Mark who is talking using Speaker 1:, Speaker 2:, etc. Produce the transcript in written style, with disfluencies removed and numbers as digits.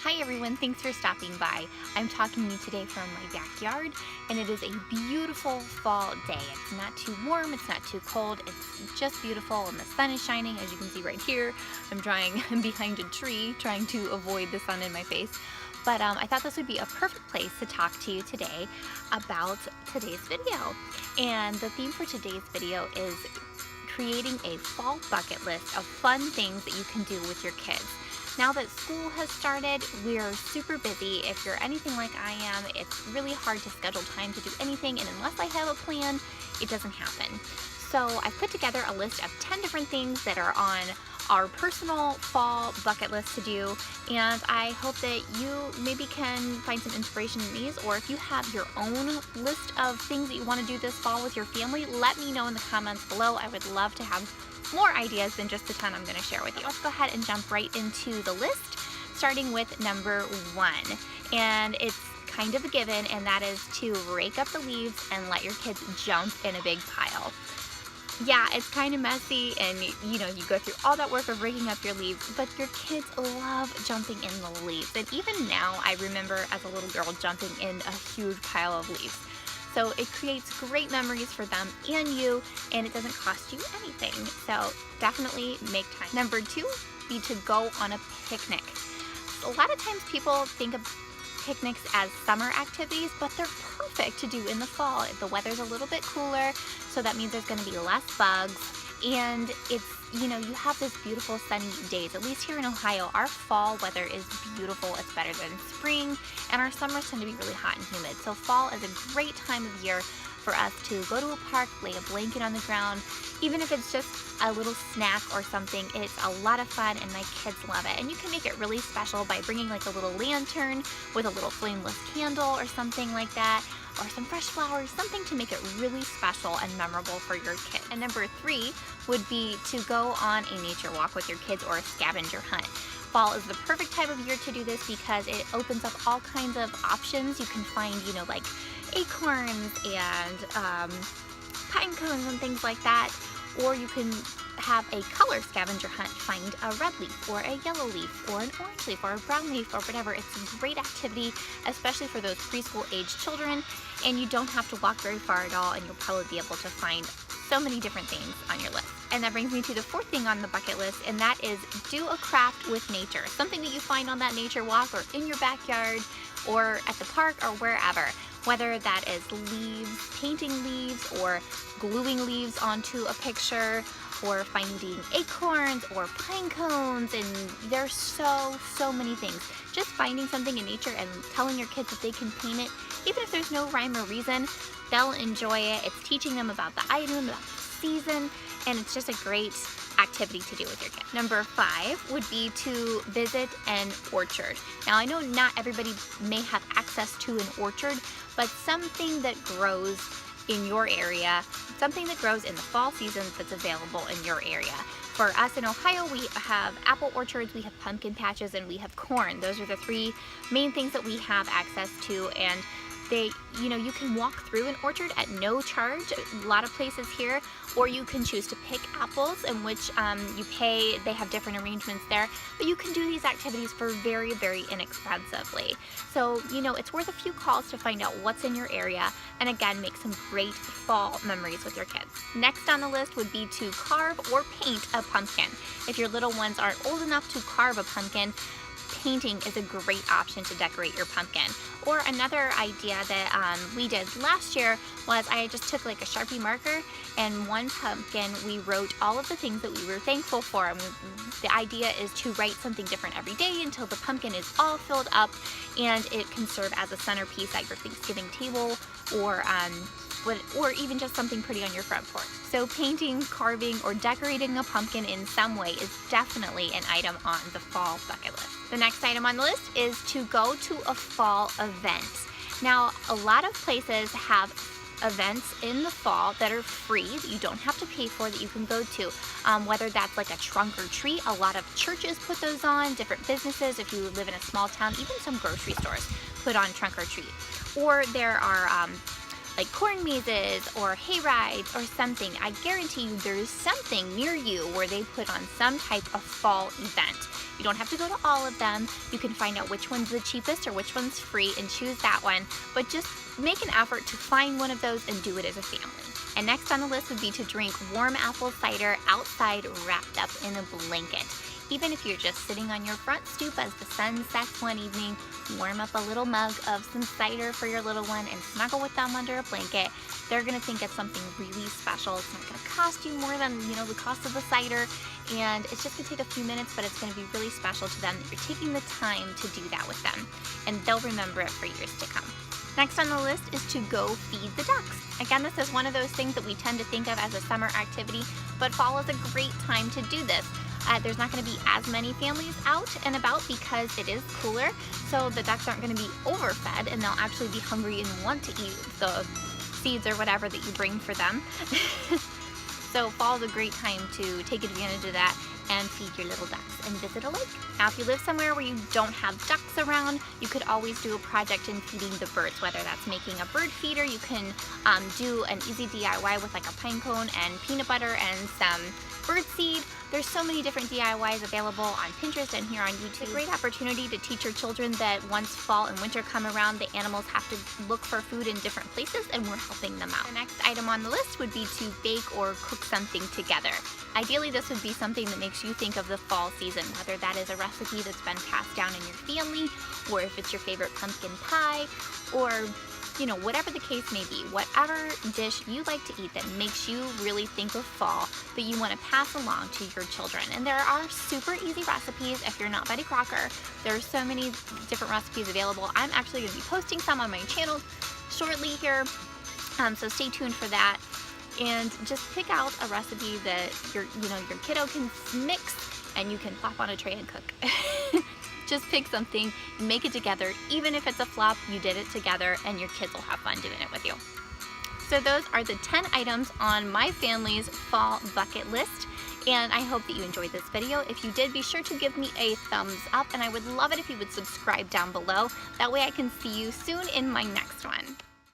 Speaker 1: Hi everyone, thanks for stopping by. I'm talking to you today from my backyard, and it is a beautiful fall day. It's not too warm, it's not too cold, it's just beautiful, and the sun is shining, as you can see right here. I'm behind a tree, trying to avoid the sun in my face. But I thought this would be a perfect place to talk to you today about today's video. And the theme for today's video is creating a fall bucket list of fun things that you can do with your kids. Now that school has started, we're super busy. If you're anything like I am, it's really hard to schedule time to do anything, and unless I have a plan, it doesn't happen. So I've put together a list of 10 different things that are on our personal fall bucket list to do, and I hope that you maybe can find some inspiration in these, or if you have your own list of things that you want to do this fall with your family, let me know in the comments below. I would love to have more ideas than just the 10 I'm going to share with you. Let's go ahead and jump right into the list, starting with number 1. And it's kind of a given, and that is to rake up the leaves and let your kids jump in a big pile. Yeah, it's kind of messy, and you go through all that work of raking up your leaves, but your kids love jumping in the leaves. And even now, I remember as a little girl jumping in a huge pile of leaves. So it creates great memories for them and you, and it doesn't cost you anything. So definitely make time. Number 2, be to go on a picnic. A lot of times people think of picnics as summer activities, but they're perfect to do in the fall. The weather's a little bit cooler, so that means there's going to be less bugs, and it's, you have this beautiful sunny days. At least here in Ohio, our fall weather is beautiful. It's better than spring, and our summers tend to be really hot and humid. So fall is a great time of year for us to go to a park, lay a blanket on the ground, even if it's just a little snack or something. It's a lot of fun, and my kids love it. And you can make it really special by bringing like a little lantern with a little flameless candle or something like that, or some fresh flowers, something to make it really special and memorable for your kids. And number 3 would be to go on a nature walk with your kids or a scavenger hunt. Fall is the perfect time of year to do this because it opens up all kinds of options. You can find, like acorns and pine cones and things like that, or you can have a color scavenger hunt. Find a red leaf or a yellow leaf or an orange leaf or a brown leaf or whatever. It's a great activity, especially for those preschool age children, and you don't have to walk very far at all, and you'll probably be able to find so many different things on your list. And that brings me to the 4th thing on the bucket list, and that is do a craft with nature. Something that you find on that nature walk or in your backyard or at the park or wherever. Whether that is leaves, painting leaves, or gluing leaves onto a picture, or finding acorns or pine cones, and there's so many things. Just finding something in nature and telling your kids that they can paint it, even if there's no rhyme or reason, they'll enjoy it. It's teaching them about the item, about the season, and it's just a great activity to do with your kids. Number 5 would be to visit an orchard. Now, I know not everybody may have access to an orchard, but something that grows in your area, something that grows in the fall season that's available in your area. For us in Ohio, we have apple orchards, we have pumpkin patches, and we have corn. Those are the 3 main things that we have access to, and they, you can walk through an orchard at no charge, a lot of places here, or you can choose to pick apples, in which you pay. They have different arrangements there, but you can do these activities for very, very inexpensively. So, it's worth a few calls to find out what's in your area, and again, make some great fall memories with your kids. Next on the list would be to carve or paint a pumpkin. If your little ones aren't old enough to carve a pumpkin, painting is a great option to decorate your pumpkin. Or another idea that we did last year was I just took like a Sharpie marker, and one pumpkin we wrote all of the things that we were thankful for. And the idea is to write something different every day until the pumpkin is all filled up, and it can serve as a centerpiece at your Thanksgiving table, or even just something pretty on your front porch. So painting, carving, or decorating a pumpkin in some way is definitely an item on the fall bucket list. The next item on the list is to go to a fall event. Now, a lot of places have events in the fall that are free, that you don't have to pay for, that you can go to, whether that's like a trunk or treat. A lot of churches put those on, different businesses, if you live in a small town, even some grocery stores put on trunk or treat. Or there are like corn mazes or hay rides or something. I guarantee you there is something near you where they put on some type of fall event. You don't have to go to all of them. You can find out which one's the cheapest or which one's free and choose that one, but just make an effort to find one of those and do it as a family. And next on the list would be to drink warm apple cider outside wrapped up in a blanket. Even if you're just sitting on your front stoop as the sun sets one evening, warm up a little mug of some cider for your little one and snuggle with them under a blanket. They're gonna think it's something really special. It's not gonna cost you more than, the cost of the cider, and it's just gonna take a few minutes, but it's gonna be really special to them that you're taking the time to do that with them, and they'll remember it for years to come. Next on the list is to go feed the ducks. Again, this is one of those things that we tend to think of as a summer activity, but fall is a great time to do this. There's not going to be as many families out and about because it is cooler, so the ducks aren't going to be overfed and they'll actually be hungry and want to eat the seeds or whatever that you bring for them. So fall is a great time to take advantage of that and feed your little ducks and visit a lake. Now, if you live somewhere where you don't have ducks around, you could always do a project in feeding the birds, whether that's making a bird feeder. You can do an easy DIY with like a pine cone and peanut butter and some bird seed. There's so many different DIYs available on Pinterest and here on YouTube. It's a great opportunity to teach your children that once fall and winter come around, the animals have to look for food in different places, and we're helping them out. The next item on the list would be to bake or cook something together. Ideally, this would be something that makes you think of the fall season, whether that is a recipe that's been passed down in your family, or if it's your favorite pumpkin pie, or whatever the case may be, whatever dish you like to eat that makes you really think of fall that you want to pass along to your children. And there are super easy recipes if you're not Betty Crocker. There are so many different recipes available. I'm actually going to be posting some on my channel shortly here, so stay tuned for that. And just pick out a recipe that your kiddo can mix and you can plop on a tray and cook. Just pick something, make it together. Even if it's a flop, you did it together and your kids will have fun doing it with you. So those are the 10 items on my family's fall bucket list. And I hope that you enjoyed this video. If you did, be sure to give me a thumbs up, and I would love it if you would subscribe down below. That way I can see you soon in my next one.